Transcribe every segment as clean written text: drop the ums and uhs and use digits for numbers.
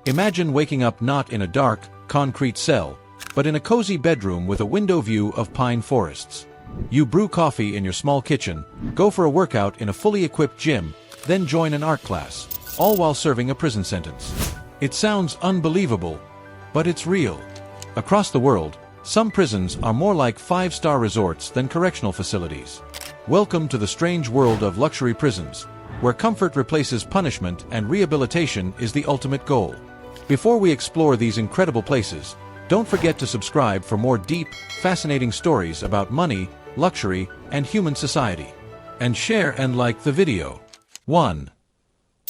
Imagine waking up not in a dark, concrete cell, but in a cozy bedroom with a window view of pine forests. You brew coffee in your small kitchen, go for a workout in a fully equipped gym, then join an art class, all while serving a prison sentence. It sounds unbelievable, but it's real. Across the world, some prisons are more like five-star resorts than correctional facilities. Welcome to the strange world of luxury prisons, where comfort replaces punishment and rehabilitation is the ultimate goal. Before we explore these incredible places, don't forget to subscribe for more deep, fascinating stories about money, luxury, and human society. And share and like the video. 1.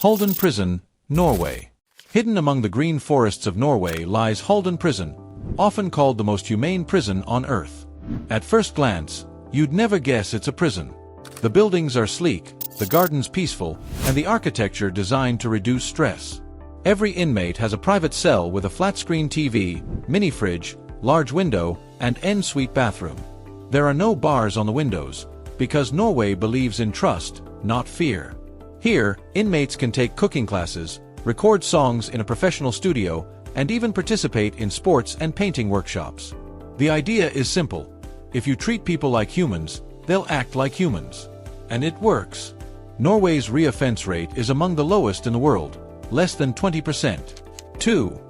Halden Prison, Norway. Hidden among the green forests of Norway lies Halden Prison, often called the most humane prison on Earth. At first glance, you'd never guess it's a prison. The buildings are sleek, the gardens peaceful, and the architecture designed to reduce stress. Every inmate has a private cell with a flat-screen TV, mini-fridge, large window, and en-suite bathroom. There are no bars on the windows, because Norway believes in trust, not fear. Here, inmates can take cooking classes, record songs in a professional studio, and even participate in sports and painting workshops. The idea is simple. If you treat people like humans, they'll act like humans. And it works. Norway's reoffense rate is among the lowest in the world, less than 20%. 2.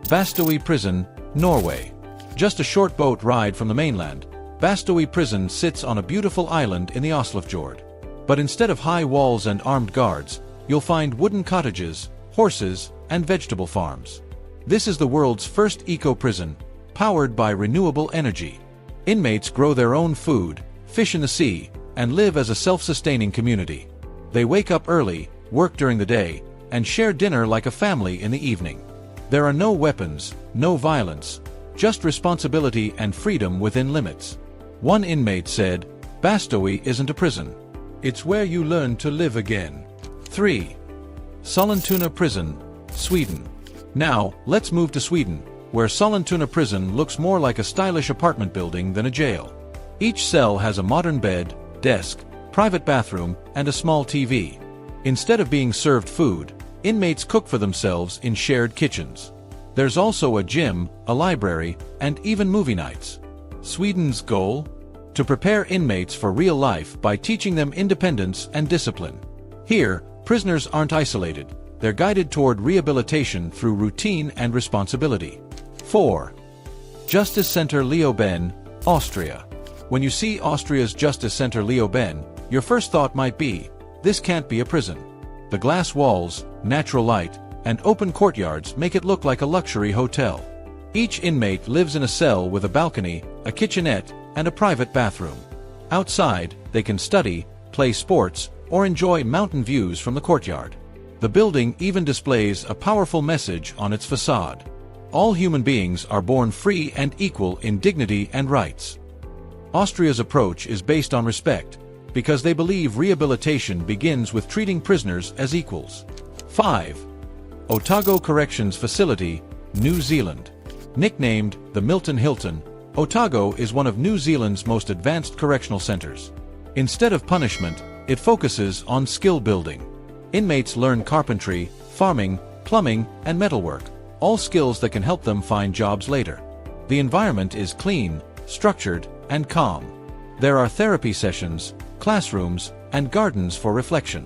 Bastøy Prison, Norway. Just a short boat ride from the mainland, Bastøy Prison sits on a beautiful island in the Oslofjord. But instead of high walls and armed guards, you'll find wooden cottages, horses, and vegetable farms. This is the world's first eco-prison, powered by renewable energy. Inmates grow their own food, fish in the sea, and live as a self-sustaining community. They wake up early, work during the day, and share dinner like a family in the evening. There are no weapons, no violence, just responsibility and freedom within limits. One inmate said, "Bastøy isn't a prison. It's where you learn to live again." 3. Sollentuna Prison, Sweden. Now, let's move to Sweden, where Sollentuna Prison looks more like a stylish apartment building than a jail. Each cell has a modern bed, desk, private bathroom, and a small TV. Instead of being served food, inmates cook for themselves in shared kitchens. There's also a gym, a library, and even movie nights. Sweden's goal? To prepare inmates for real life by teaching them independence and discipline. Here, prisoners aren't isolated. They're guided toward rehabilitation through routine and responsibility. 4. Justice Center Leoben, Austria. When you see Austria's Justice Center Leoben, your first thought might be, this can't be a prison. The glass walls, natural light, and open courtyards make it look like a luxury hotel. Each inmate lives in a cell with a balcony, a kitchenette, and a private bathroom. Outside, they can study, play sports, or enjoy mountain views from the courtyard. The building even displays a powerful message on its facade. All human beings are born free and equal in dignity and rights. Austria's approach is based on respect, because they believe rehabilitation begins with treating prisoners as equals. 5. Otago Corrections Facility, New Zealand. Nicknamed the Milton Hilton, Otago is one of New Zealand's most advanced correctional centers. Instead of punishment, it focuses on skill building. Inmates learn carpentry, farming, plumbing, and metalwork, all skills that can help them find jobs later. The environment is clean, structured, and calm. There are therapy sessions, classrooms, and gardens for reflection.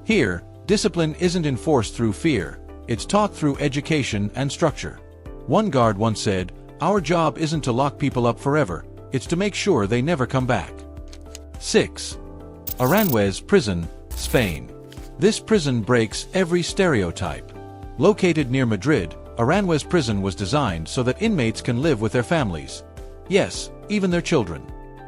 Here, discipline isn't enforced through fear, it's taught through education and structure. One guard once said, "Our job isn't to lock people up forever, it's to make sure they never come back." 6. Aranjuez Prison, Spain. This prison breaks every stereotype. Located near Madrid, Aranjuez Prison was designed so that inmates can live with their families. Yes, even their children.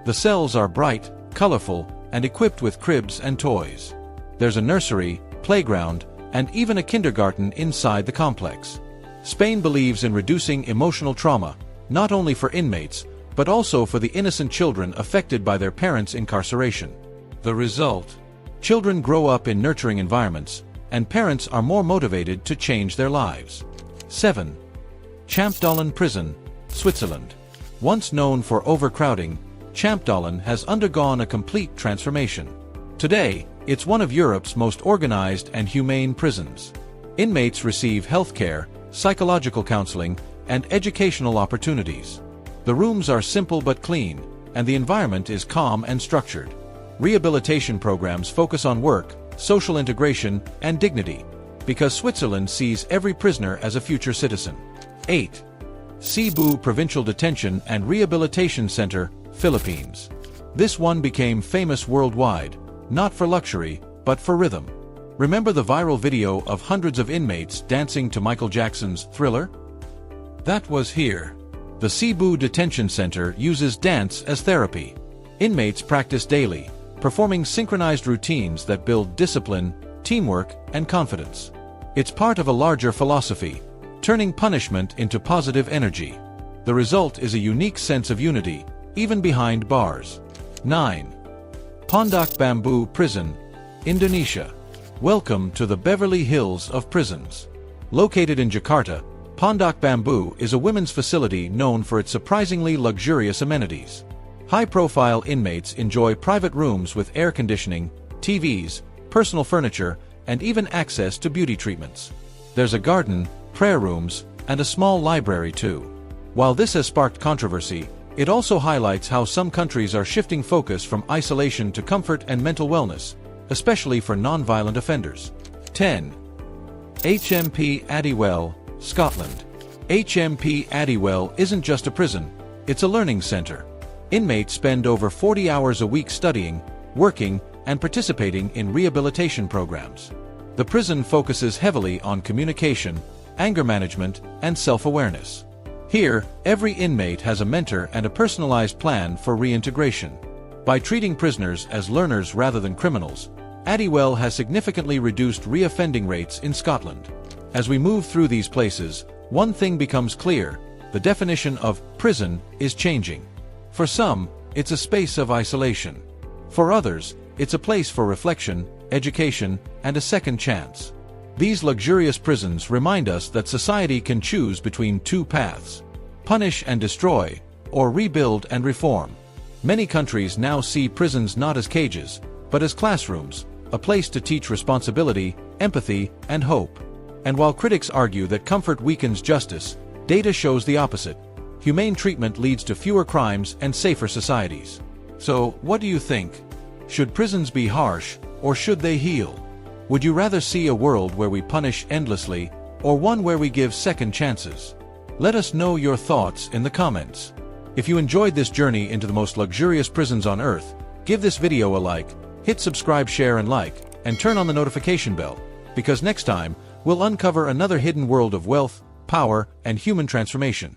The cells are bright, colorful, and equipped with cribs and toys. There's a nursery, playground, and even a kindergarten inside the complex. Spain believes in reducing emotional trauma, not only for inmates, but also for the innocent children affected by their parents' incarceration. The result? Children grow up in nurturing environments, and parents are more motivated to change their lives. 7. Champdalen Prison, Switzerland. Once known for overcrowding, Champdalen has undergone a complete transformation. Today, it's one of Europe's most organized and humane prisons. Inmates receive health care, psychological counseling, and educational opportunities. The rooms are simple but clean, and the environment is calm and structured. Rehabilitation programs focus on work, social integration, and dignity, because Switzerland sees every prisoner as a future citizen. 8. Cebu Provincial Detention and Rehabilitation Center, Philippines. This one became famous worldwide, not for luxury, but for rhythm. Remember the viral video of hundreds of inmates dancing to Michael Jackson's Thriller? That was here. The Cebu Detention Center uses dance as therapy. Inmates practice daily, performing synchronized routines that build discipline, teamwork, and confidence. It's part of a larger philosophy, turning punishment into positive energy. The result is a unique sense of unity, even behind bars. 9. Pondok Bambu Prison, Indonesia. Welcome to the Beverly Hills of prisons. Located in Jakarta, Pondok Bambu is a women's facility known for its surprisingly luxurious amenities. High-profile inmates enjoy private rooms with air conditioning, TVs, personal furniture, and even access to beauty treatments. There's a garden, prayer rooms, and a small library too. While this has sparked controversy, it also highlights how some countries are shifting focus from isolation to comfort and mental wellness, especially for non-violent offenders. 10. HMP Addiewell, Scotland. HMP Addiewell isn't just a prison, it's a learning center. Inmates spend over 40 hours a week studying, working, and participating in rehabilitation programs. The prison focuses heavily on communication, anger management, and self-awareness. Here, every inmate has a mentor and a personalized plan for reintegration. By treating prisoners as learners rather than criminals, Addiewell has significantly reduced reoffending rates in Scotland. As we move through these places, one thing becomes clear: the definition of prison is changing. For some, it's a space of isolation. For others, it's a place for reflection, education, and a second chance. These luxurious prisons remind us that society can choose between two paths: punish and destroy, or rebuild and reform. Many countries now see prisons not as cages, but as classrooms, a place to teach responsibility, empathy, and hope. And while critics argue that comfort weakens justice, data shows the opposite. Humane treatment leads to fewer crimes and safer societies. So, what do you think? Should prisons be harsh, or should they heal? Would you rather see a world where we punish endlessly, or one where we give second chances? Let us know your thoughts in the comments. If you enjoyed this journey into the most luxurious prisons on Earth, give this video a like, hit subscribe, share and like, and turn on the notification bell, because next time, we'll uncover another hidden world of wealth, power, and human transformation.